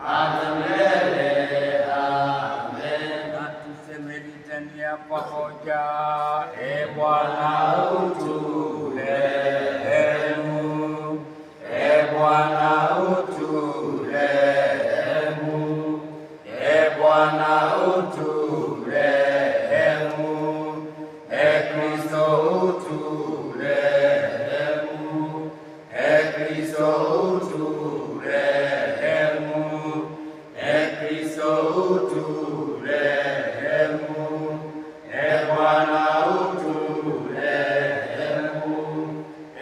hata milele. Amen. Na tuseme litania pamoja. E Bwana uturehemu, e Bwana uturehemu, e Bwana uturehemu, e Kristo uturehemu, e Kristo uturehemu, e Kristo uturehemu, e Bwana uturehemu,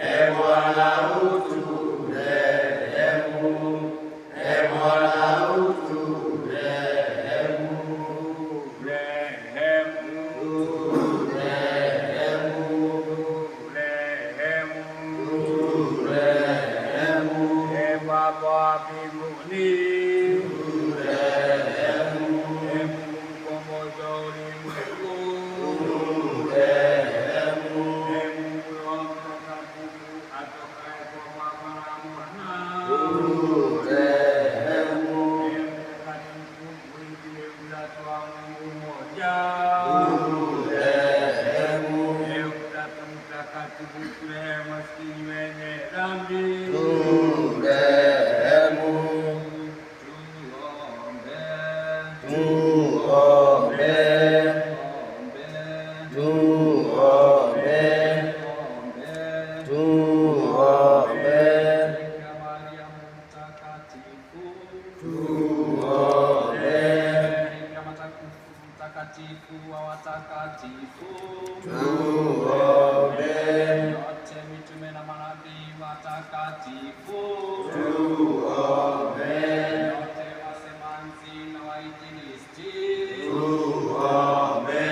e Bwana uturehemu, e Bwana uturehemu, rehemu, e Baba wa mbinguni, mtakatifu wa watakatifu, tuombe. Wote mitume na manabii watakatifu, tuombe. Wote wasemanzi na wainjilisti, tuombe.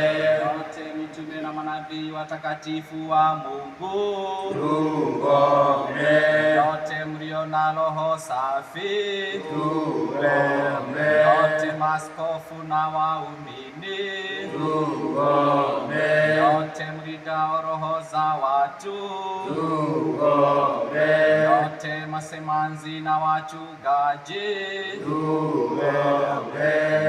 Wote mitume na manabii watakatifu wa Mungu, tuombe. Wote mlio na roho safi, tuombe. Wote maaskofu na waumini, tuombe. Wote mlidao roho za watu, tuombe. Wote masemanzi na wachungaji, tuombe.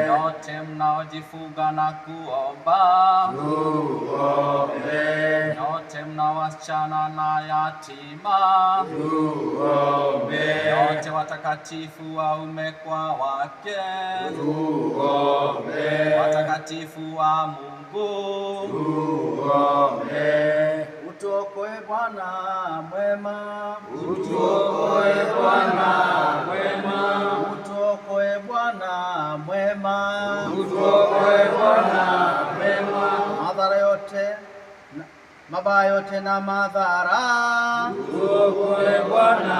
Wote mnaojifunga na kuomba, tuombe. Wote mnaowachana na yatima, tuombe. Wote watakatifu waume kwa wake, tuombe. Watakatifu wa Mungu, tuombe. Utuokoe Bwana mwema, Utuokoe Bwana mwema, utuokoe Bwana mwema, utuokoe Bwana mwema, madhara yote mabaya yote na madhara, utuokoe Bwana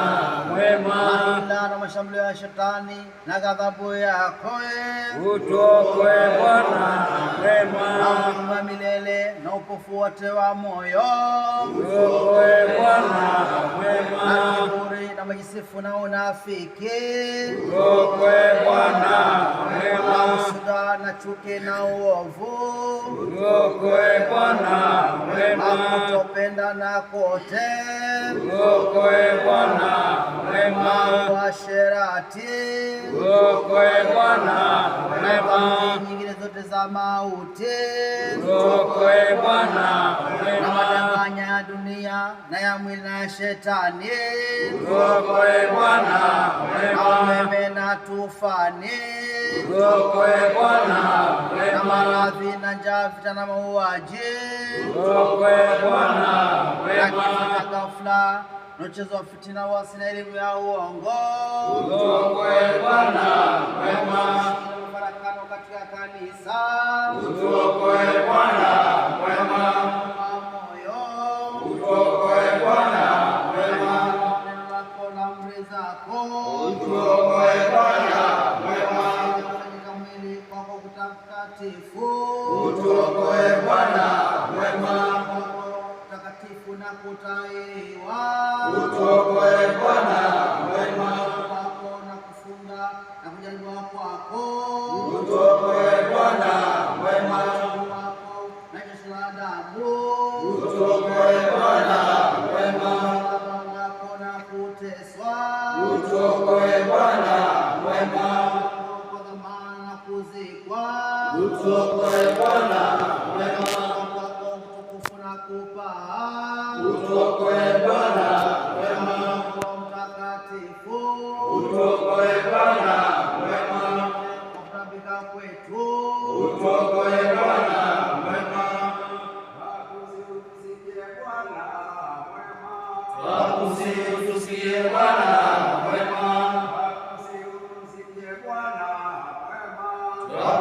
mwema, ila na mashambulio ya shetani na ghadhabu yako, utuokoe Bwana mwema, na milele na upofu wote wa moyo, utuokoe Bwana mwema, na kiburi na majisifu na unafiki, utuokoe Bwana mwema, usuda na chuki na uovu, utuokoe Bwana mwema, kutopenda na kote, utuokoe Bwana mwema, uasherati, utuokoe Bwana mwema, nyingine zote za mauti, utuokoe Bwana na mwema, madanganya ya dunia na ya mwili na ya shetani, utuokoe Bwana na mwema, umeme na tufani, utuokoe Bwana na mwema, maradhi na njaa, vita na mauaji, utuokoe Bwana na mwema, kifo cha ghafla na uchezo wa fitina, wasi na elimu ya uongo, utuokoe Bwana mwema, farakano katika kanisa, utuokoe Bwana mwema, moyo, utuokoe Bwana mwema, neno lako na amri zako, utuokoe Bwana mwema, kufanyika mwili kwako kutakatifu, utuokoe Bwana mwema, takatifu na kutaiwa, utuokoe Bwana mwema, kwako na kufunga utuokoe Bwana mwema. Utukufu na kupa, Utuokoe Bwana mwema. Mtakatifu, Utuokoe Bwana mwema. kutambika kwetu, Utuokoe Bwana mwema. Tusikie Bwana mwema.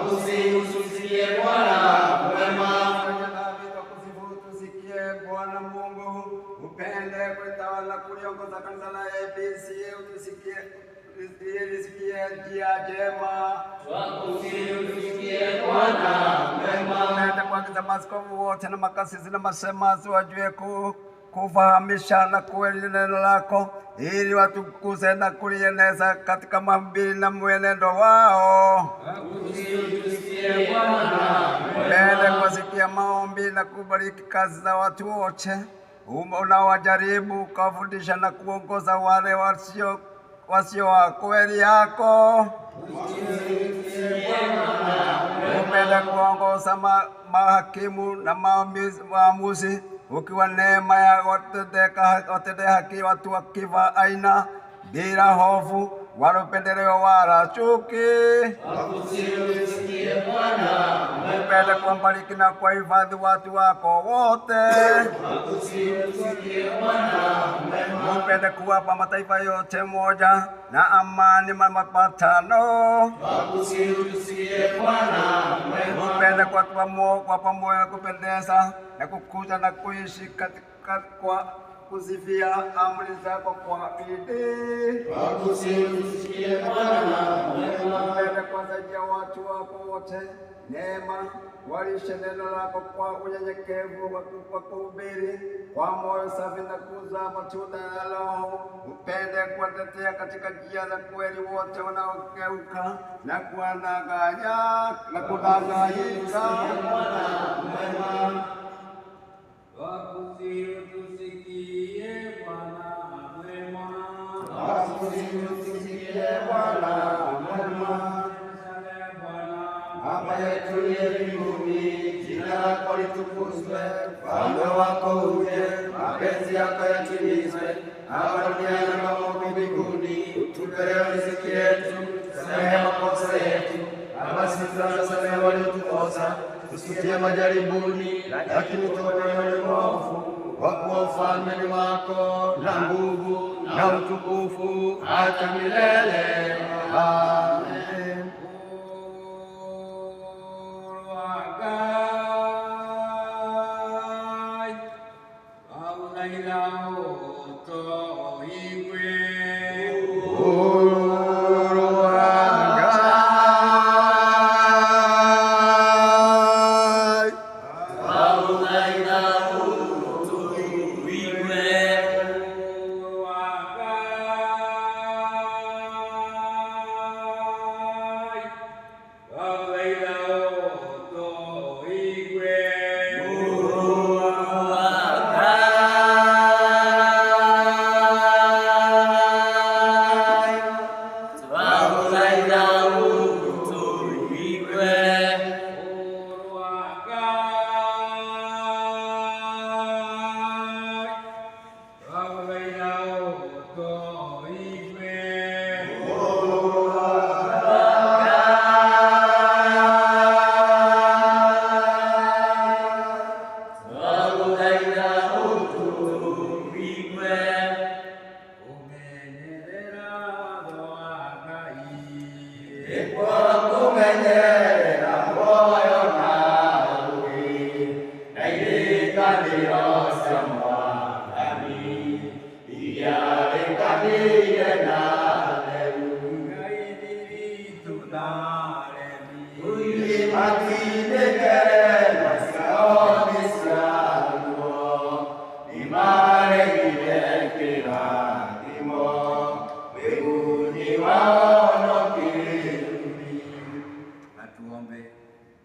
Tusikie Bwana mwema. Tusikie Bwana Mungu, upende kutawala kuliongoza kanisa la ABC, utusikie lisikie njia njema. Tusikie Bwana mwema. Upende kuagiza maaskofu wote na makasisi na mashemasi wajue kufahamisha na kweli neno lako, ili watukuze na kulieneza katika mahubiri na mwenendo wao. Tusikie Bwana mwema. Upende kusikia maombi na kubariki kazi za watu wote unawajaribu, kufundisha na kuongoza wale wasio wa kweli yako. Upende kuongoza mahakimu na maamuzi, ukiwa neema ya watende haki watu wa kila aina bila hofu wala upendeleo wala chuki. Tusikie Bwana mwema. Upende kuwabariki na kuwahifadhi watu wako wote. Tusikie Bwana mwema. Upende kuwapa mataifa yote moja na amani na mapatano. Tusikie Bwana mwema. Upende kwa pamoja na kupendeza na kukuza na kuishi katika kwa kusifia amri zako kwa bidii. Tusikie Bwana mwema. Upende kuwasaidia watu wako wote neema, walishe neno lako kwa unyenyekevu wa kuhubiri kwa moyo safi na kuzaa matunda ya Roho. Upende kuwatetea katika njia za kweli wote wanaogeuka na kudanganyika. Tusikie Bwana mwema. Baba yetu uliye mbinguni, jina lako litukuzwe, ufalme wako uje, mapenzi yako yatimizwe hapa duniani kama huko mbinguni. Utupe leo riziki yetu, tusamehe makosa yetu kama sisi tunavyosamehe waliotukosa, tusitie majaribuni, lakini tuokoe na mwovu. Kwa kuwa ufalme ni wako na nguvu na utukufu hata milele. Amen.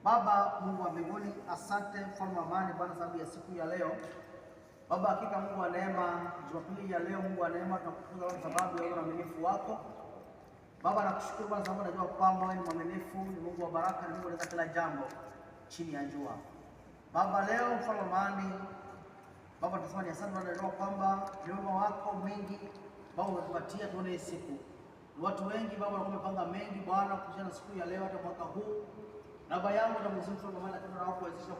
Baba Mungu wa mbinguni, asante mfalme wa amani Bwana, sababu ya siku ya leo Baba. Hakika Mungu wa neema, Jumapili ya leo Mungu wa neema, tunakushukuru kwa sababu ya uaminifu wako Baba, nakushukuru Bwana sababu najua kwamba wewe ni mwaminifu, ni Mungu wa baraka, ni Mungu anaweza kila jambo chini ya jua. Baba, leo mfalme wa amani, Baba tunasema ni asante Bwana, najua kwamba neema wako mwingi Baba umetupatia tuone hii siku. Ni watu wengi Baba wamepanga mengi Bwana kuhusiana na siku ya leo hata mwaka huu. Na Baba yangu na mzuri mfalme wa amani, nataka kuwezesha